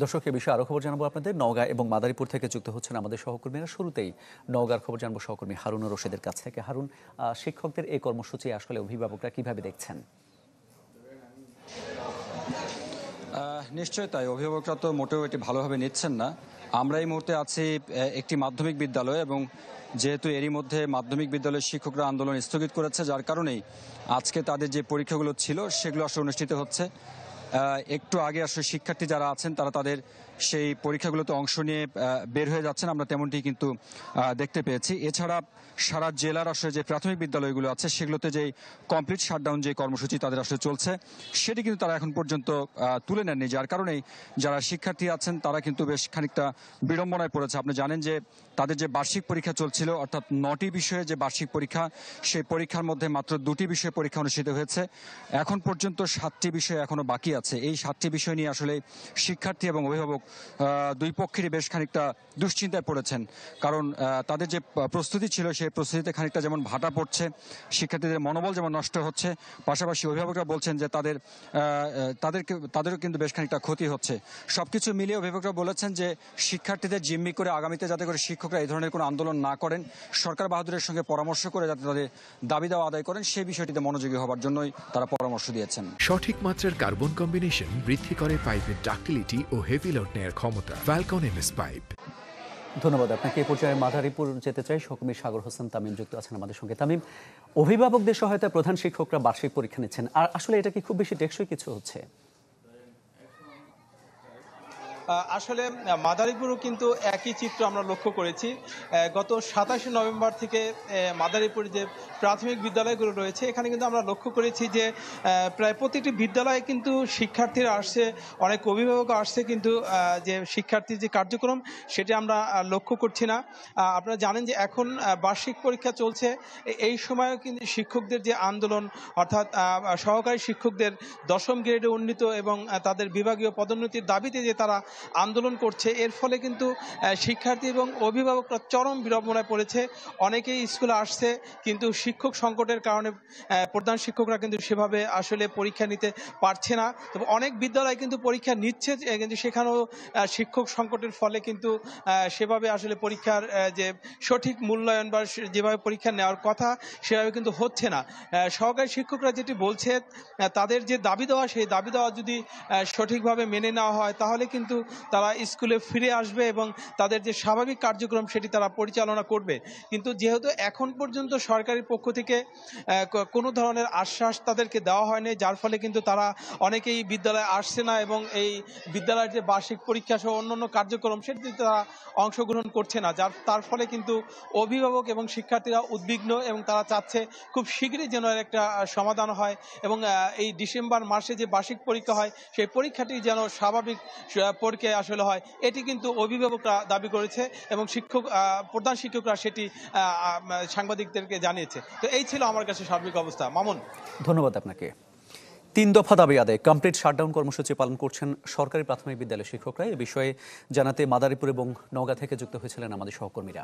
দর্শক, এ বিষয়ে আরো খবর জানাবো আপনাদের। নওগাঁ এবং মাদারীপুর থেকে যুক্ত হচ্ছেন আমাদের সহকর্মীরা। শুরুতেই নওগাঁর খবর জানবো সহকর্মী হারুন রশিদের কাছ থেকে। হারুন, শিক্ষকদের এই কর্মসূচি আসলে অভিভাবকরা কিভাবে দেখছেন? নিশ্চয়ই তাই, অভিভাবকরা তো মোটেও এটি ভালোভাবে নিচ্ছেন না। আমরা এই মুহূর্তে আছি একটি মাধ্যমিক বিদ্যালয়, এবং যেহেতু এরই মধ্যে মাধ্যমিক বিদ্যালয়ের শিক্ষকরা আন্দোলন স্থগিত করেছে, যার কারণেই আজকে তাদের যে পরীক্ষাগুলো ছিল সেগুলো আসলে অনুষ্ঠিত হচ্ছে। একটু আগে আসলে শিক্ষার্থী যারা আছেন তারা তাদের সেই পরীক্ষাগুলোতে অংশ নিয়ে বের হয়ে যাচ্ছেন, আমরা তেমনটি কিন্তু দেখতে পেয়েছি। এছাড়া সারা জেলার আসলে যে প্রাথমিক বিদ্যালয়গুলো আছে সেগুলোতে যে কমপ্লিট শাটডাউন যে কর্মসূচি তাদের আসলে চলছে, সেটি কিন্তু তারা এখন পর্যন্ত তুলে নেননি, যার কারণেই যারা শিক্ষার্থী আছেন তারা কিন্তু বেশ খানিকটা বিড়ম্বনায় পড়েছে। আপনি জানেন যে তাদের যে বার্ষিক পরীক্ষা চলছিল, অর্থাৎ 9টি বিষয়ে যে বার্ষিক পরীক্ষা, সেই পরীক্ষার মধ্যে মাত্র 2টি বিষয়ে পরীক্ষা অনুষ্ঠিত হয়েছে। এখন পর্যন্ত 7টি বিষয় এখনো বাকি আছে। এই 7টি বিষয় নিয়ে আসলে শিক্ষার্থী এবং অভিভাবক দুই পক্ষেরই বেশ খানিকটা দুশ্চিন্তায় পড়েছেন, কারণ তাদের যে প্রস্তুতি ছিল সেই প্রস্তুতিতে খানিকটা যেমন ভাটা পড়ছে, শিক্ষার্থীদের মনোবল যেমন নষ্ট হচ্ছে, পাশাপাশি অভিভাবকরা বলছেন যে তাদেরও কিন্তু বেশ খানিকটা ক্ষতি হচ্ছে। সবকিছু মিলিয়ে অভিভাবকরা বলেছেন যে শিক্ষার্থীদের জিম্মি করে আগামীতে যাতে করে শিক্ষকরা এই ধরনের কোনো আন্দোলন না করেন, সরকার বাহাদুরের সঙ্গে পরামর্শ করে যাতে তাদের দাবি দাওয়া আদায় করেন, সেই বিষয়টিতে মনোযোগী হবার জন্যই তারা পরামর্শ দিয়েছেন। সঠিক মাত্রার কার্বন কম্বিনেশন বৃদ্ধি করে পাইপের ডাক্টিলিটি ও হেভি লোড নেয়ার ক্ষমতা। Falcon MS pipe. ধন্যবাদ আপনাকে। এই পর্যায়ে মাদারীপুর যেতে চাই। সহকর্মী সাগর হোসেন তামিম যুক্ত আছেন আমাদের সঙ্গে। তামিম, অভিভাবকদের সহায়তায় প্রধান শিক্ষকরা বার্ষিক পরীক্ষা নিচ্ছেন, আর আসলে এটা কি খুব বেশি টেকসই কিছু হচ্ছে? আসলে মাদারীপুরও কিন্তু একই চিত্র আমরা লক্ষ্য করেছি। গত 27 নভেম্বর থেকে মাদারীপুরের যে প্রাথমিক বিদ্যালয়গুলো রয়েছে এখানে কিন্তু আমরা লক্ষ্য করেছি যে প্রায় প্রতিটি বিদ্যালয়ে কিন্তু শিক্ষার্থীরা আসছে, অনেক অভিভাবক আসছে, কিন্তু যে শিক্ষার্থীর যে কার্যক্রম সেটা আমরা লক্ষ্য করছি না। আপনারা জানেন যে এখন বার্ষিক পরীক্ষা চলছে, এই সময়ও কিন্তু শিক্ষকদের যে আন্দোলন, অর্থাৎ সহকারী শিক্ষকদের 10ম গ্রেডে উন্নীত এবং তাদের বিভাগীয় পদোন্নতির দাবিতে যে তারা আন্দোলন করছে, এর ফলে কিন্তু শিক্ষার্থী এবং অভিভাবকরা চরম বিড়ম্বনায় পড়েছে। অনেকেই স্কুলে আসছে, কিন্তু শিক্ষক সংকটের কারণে প্রধান শিক্ষকরা কিন্তু সেভাবে আসলে পরীক্ষা নিতে পারছে না। তবে অনেক বিদ্যালয় কিন্তু পরীক্ষা নিচ্ছে, কিন্তু সেখানেও শিক্ষক সংকটের ফলে কিন্তু সেভাবে আসলে পরীক্ষার যে সঠিক মূল্যায়ন বা যেভাবে পরীক্ষা নেওয়ার কথা সেভাবে কিন্তু হচ্ছে না। সহকারী শিক্ষকরা যেটি বলছে, তাদের যে দাবি দেওয়া, সেই দাবি দেওয়া যদি সঠিকভাবে মেনে নেওয়া হয় তাহলে কিন্তু তারা স্কুলে ফিরে আসবে এবং তাদের যে স্বাভাবিক কার্যক্রম সেটি তারা পরিচালনা করবে। কিন্তু যেহেতু এখন পর্যন্ত সরকারের পক্ষ থেকে কোনো ধরনের আশ্বাস তাদেরকে দেওয়া হয়নি, যার ফলে কিন্তু তারা অনেকেই বিদ্যালয়ে আসছে না এবং এই বিদ্যালয়ের যে বার্ষিক পরীক্ষা সহ অন্যান্য কার্যক্রম সেটিতে তারা অংশগ্রহণ করছে না, তার ফলে কিন্তু অভিভাবক এবং শিক্ষার্থীরা উদ্বিগ্ন এবং তারা চাচ্ছে খুব শীঘ্রই যেন এর একটা সমাধান হয় এবং এই ডিসেম্বর মাসে যে বার্ষিক পরীক্ষা হয় সেই পরীক্ষাটি যেন স্বাভাবিক পরীক্ষা আসলে হয়, এটি কিন্তু অভিভাবকরা দাবি করেছে এবং প্রধান শিক্ষকরা সেটি সাংবাদিকদেরকে জানিয়েছে। তো এই ছিল আমার কাছে সার্বিক অবস্থা। মামুন, ধন্যবাদ আপনাকে। 3 দফা দাবি আদায় কমপ্লিট শাটডাউন কর্মসূচি পালন করছেন সরকারি প্রাথমিক বিদ্যালয়ের শিক্ষকরা। এ বিষয়ে জানাতে মাদারীপুর এবং নওগাঁ থেকে যুক্ত হয়েছিলেন আমাদের সহকর্মীরা।